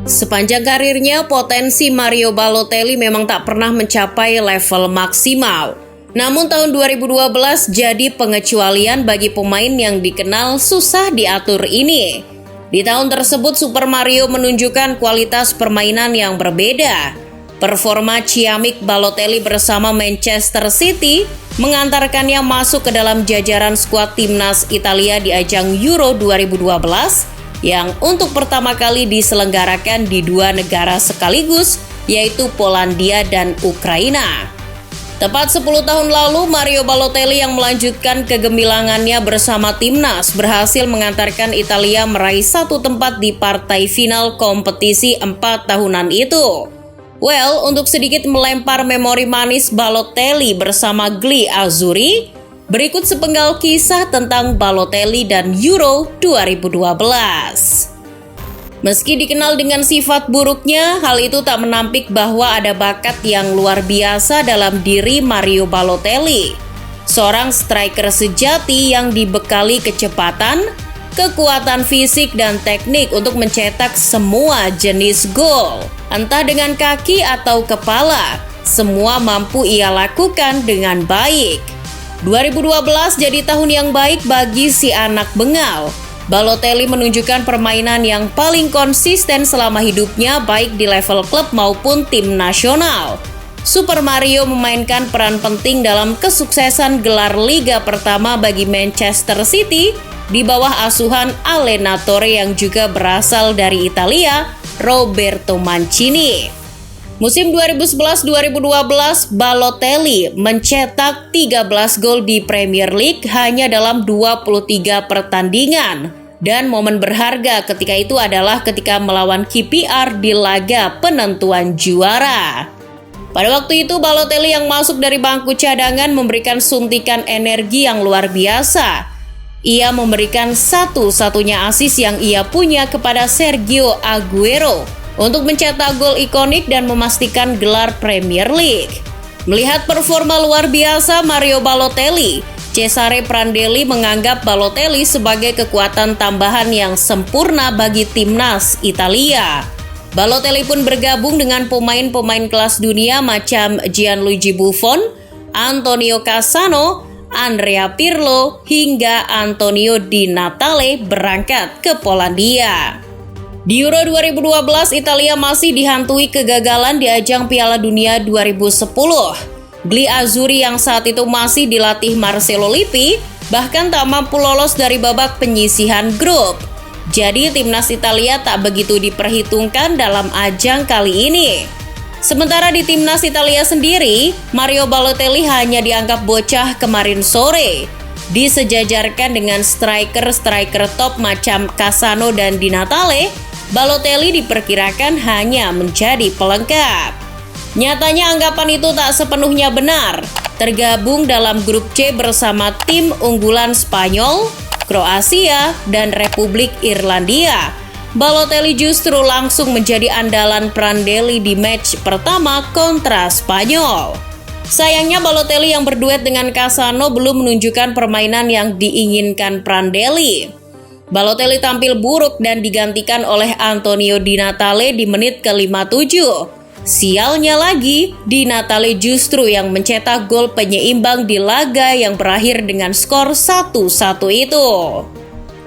Sepanjang karirnya, potensi Mario Balotelli memang tak pernah mencapai level maksimal. Namun tahun 2012 jadi pengecualian bagi pemain yang dikenal susah diatur ini. Di tahun tersebut Super Mario menunjukkan kualitas permainan yang berbeda. Performa ciamik Balotelli bersama Manchester City mengantarkannya masuk ke dalam jajaran skuad timnas Italia di ajang Euro 2012 yang untuk pertama kali diselenggarakan di dua negara sekaligus, yaitu Polandia dan Ukraina. Tepat 10 tahun lalu, Mario Balotelli yang melanjutkan kegemilangannya bersama timnas berhasil mengantarkan Italia meraih satu tempat di partai final kompetisi 4 tahunan itu. Well, untuk sedikit melempar memori manis Balotelli bersama Gli Azzurri, berikut sepenggal kisah tentang Balotelli dan Euro 2012. Meski dikenal dengan sifat buruknya, hal itu tak menampik bahwa ada bakat yang luar biasa dalam diri Mario Balotelli. Seorang striker sejati yang dibekali kecepatan, kekuatan fisik dan teknik untuk mencetak semua jenis gol. Entah dengan kaki atau kepala, semua mampu ia lakukan dengan baik. 2012 jadi tahun yang baik bagi si anak bengal. Balotelli menunjukkan permainan yang paling konsisten selama hidupnya baik di level klub maupun tim nasional. Super Mario memainkan peran penting dalam kesuksesan gelar Liga pertama bagi Manchester City di bawah asuhan allenatore yang juga berasal dari Italia, Roberto Mancini. Musim 2011-2012, Balotelli mencetak 13 gol di Premier League hanya dalam 23 pertandingan. Dan momen berharga ketika itu adalah ketika melawan QPR di laga penentuan juara. Pada waktu itu, Balotelli yang masuk dari bangku cadangan memberikan suntikan energi yang luar biasa. Ia memberikan satu-satunya assist yang ia punya kepada Sergio Aguero untuk mencetak gol ikonik dan memastikan gelar Premier League. Melihat performa luar biasa Mario Balotelli, Cesare Prandelli menganggap Balotelli sebagai kekuatan tambahan yang sempurna bagi timnas Italia. Balotelli pun bergabung dengan pemain-pemain kelas dunia macam Gianluigi Buffon, Antonio Cassano, Andrea Pirlo, hingga Antonio Di Natale berangkat ke Polandia. Di Euro 2012, Italia masih dihantui kegagalan di ajang Piala Dunia 2010. Gli Azzurri yang saat itu masih dilatih Marcelo Lippi bahkan tak mampu lolos dari babak penyisihan grup. Jadi timnas Italia tak begitu diperhitungkan dalam ajang kali ini. Sementara di timnas Italia sendiri, Mario Balotelli hanya dianggap bocah kemarin sore. Disejajarkan dengan striker-striker top macam Cassano dan Di Natale, Balotelli diperkirakan hanya menjadi pelengkap. Nyatanya anggapan itu tak sepenuhnya benar. Tergabung dalam grup C bersama tim unggulan Spanyol, Kroasia, dan Republik Irlandia, Balotelli justru langsung menjadi andalan Prandelli di match pertama kontra Spanyol. Sayangnya Balotelli yang berduet dengan Cassano belum menunjukkan permainan yang diinginkan Prandelli. Balotelli tampil buruk dan digantikan oleh Antonio Di Natale di menit ke-57. Sialnya lagi, Di Natale justru yang mencetak gol penyeimbang di laga yang berakhir dengan skor 1-1 itu.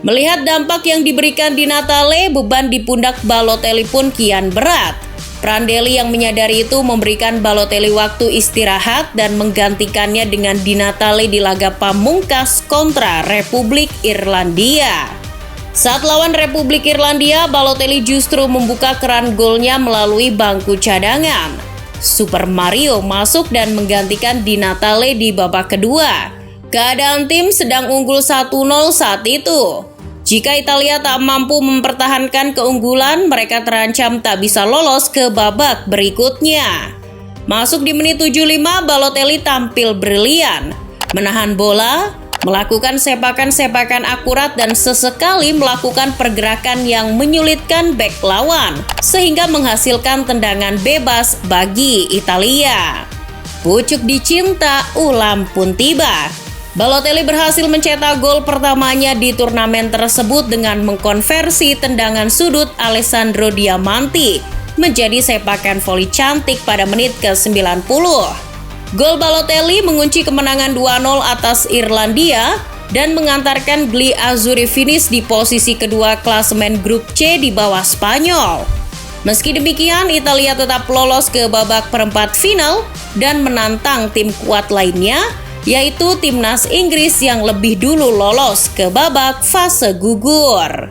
Melihat dampak yang diberikan Di Natale, beban di pundak Balotelli pun kian berat. Prandelli yang menyadari itu memberikan Balotelli waktu istirahat dan menggantikannya dengan Di Natale di laga pamungkas kontra Republik Irlandia. Saat lawan Republik Irlandia, Balotelli justru membuka keran golnya melalui bangku cadangan. Super Mario masuk dan menggantikan Di Natale di babak kedua. Keadaan tim sedang unggul 1-0 saat itu. Jika Italia tak mampu mempertahankan keunggulan, mereka terancam tak bisa lolos ke babak berikutnya. Masuk di menit 75, Balotelli tampil brilian, menahan bola, melakukan sepakan-sepakan akurat dan sesekali melakukan pergerakan yang menyulitkan bek lawan, sehingga menghasilkan tendangan bebas bagi Italia. Pucuk dicinta, ulam pun tiba. Balotelli berhasil mencetak gol pertamanya di turnamen tersebut dengan mengkonversi tendangan sudut Alessandro Diamanti menjadi sepakan voli cantik pada menit ke-90. Gol Balotelli mengunci kemenangan 2-0 atas Irlandia dan mengantarkan Gli Azzurri finish di posisi kedua klasemen grup C di bawah Spanyol. Meski demikian, Italia tetap lolos ke babak perempat final dan menantang tim kuat lainnya, yaitu timnas Inggris yang lebih dulu lolos ke babak fase gugur.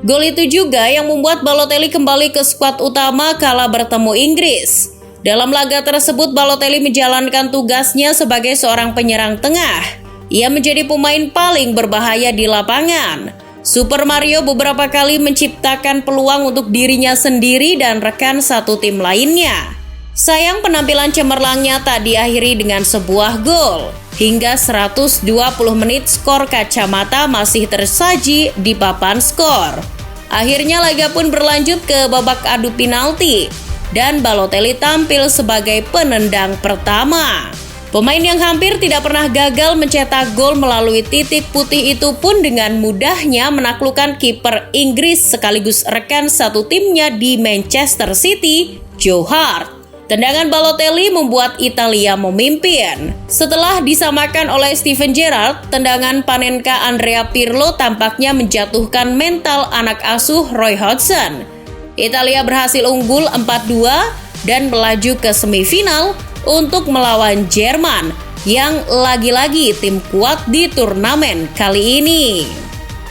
Gol itu juga yang membuat Balotelli kembali ke skuad utama kala bertemu Inggris. Dalam laga tersebut, Balotelli menjalankan tugasnya sebagai seorang penyerang tengah. Ia menjadi pemain paling berbahaya di lapangan. Super Mario beberapa kali menciptakan peluang untuk dirinya sendiri dan rekan satu tim lainnya. Sayang penampilan cemerlangnya tak diakhiri dengan sebuah gol. Hingga 120 menit skor kacamata masih tersaji di papan skor. Akhirnya laga pun berlanjut ke babak adu penalti dan Balotelli tampil sebagai penendang pertama. Pemain yang hampir tidak pernah gagal mencetak gol melalui titik putih itu pun dengan mudahnya menaklukkan kiper Inggris sekaligus rekan satu timnya di Manchester City, Joe Hart. Tendangan Balotelli membuat Italia memimpin. Setelah disamakan oleh Steven Gerrard, tendangan Panenka Andrea Pirlo tampaknya menjatuhkan mental anak asuh Roy Hodgson. Italia berhasil unggul 4-2 dan melaju ke semifinal untuk melawan Jerman yang lagi-lagi tim kuat di turnamen kali ini.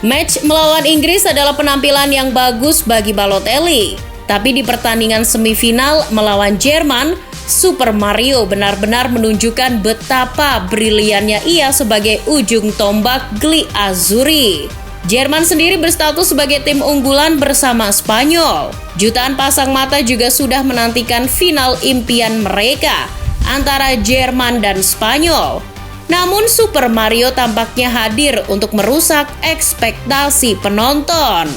Match melawan Inggris adalah penampilan yang bagus bagi Balotelli. Tapi di pertandingan semifinal melawan Jerman, Super Mario benar-benar menunjukkan betapa briliannya ia sebagai ujung tombak Gli Azzurri. Jerman sendiri berstatus sebagai tim unggulan bersama Spanyol. Jutaan pasang mata juga sudah menantikan final impian mereka antara Jerman dan Spanyol. Namun Super Mario tampaknya hadir untuk merusak ekspektasi penonton.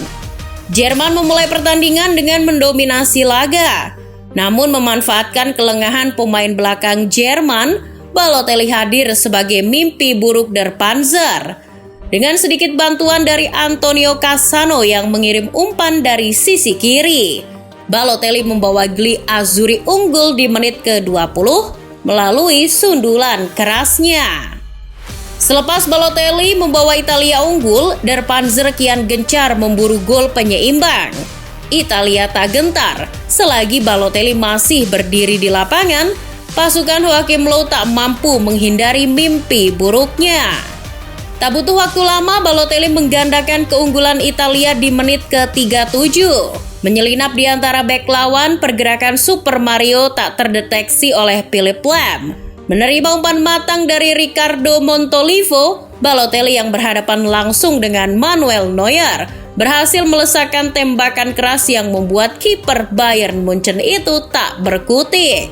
Jerman memulai pertandingan dengan mendominasi laga. Namun memanfaatkan kelengahan pemain belakang Jerman, Balotelli hadir sebagai mimpi buruk Der Panzer. Dengan sedikit bantuan dari Antonio Cassano yang mengirim umpan dari sisi kiri, Balotelli membawa Gli Azzurri unggul di menit ke-20 melalui sundulan kerasnya. Selepas Balotelli membawa Italia unggul, Der Panzer kian gencar memburu gol penyeimbang. Italia tak gentar, selagi Balotelli masih berdiri di lapangan, pasukan Joachim Löw tak mampu menghindari mimpi buruknya. Tak butuh waktu lama, Balotelli menggandakan keunggulan Italia di menit ke-37. Menyelinap di antara bek lawan, pergerakan Super Mario tak terdeteksi oleh Philipp Lahm. Menerima umpan matang dari Riccardo Montolivo, Balotelli yang berhadapan langsung dengan Manuel Neuer berhasil melesakkan tembakan keras yang membuat kiper Bayern Munchen itu tak berkutik.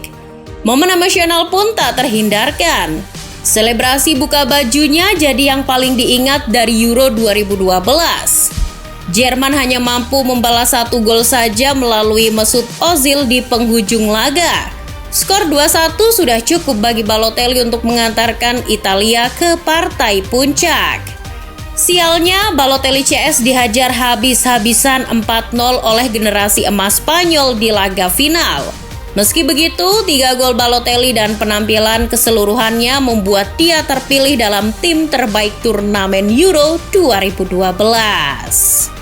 Momen emosional pun tak terhindarkan. Selebrasi buka bajunya jadi yang paling diingat dari Euro 2012. Jerman hanya mampu membalas 1 gol saja melalui Mesut Ozil di penghujung laga. Skor 2-1 sudah cukup bagi Balotelli untuk mengantarkan Italia ke partai puncak. Sialnya, Balotelli CS dihajar habis-habisan 4-0 oleh generasi emas Spanyol di laga final. Meski begitu, 3 gol Balotelli dan penampilan keseluruhannya membuat dia terpilih dalam tim terbaik turnamen Euro 2012.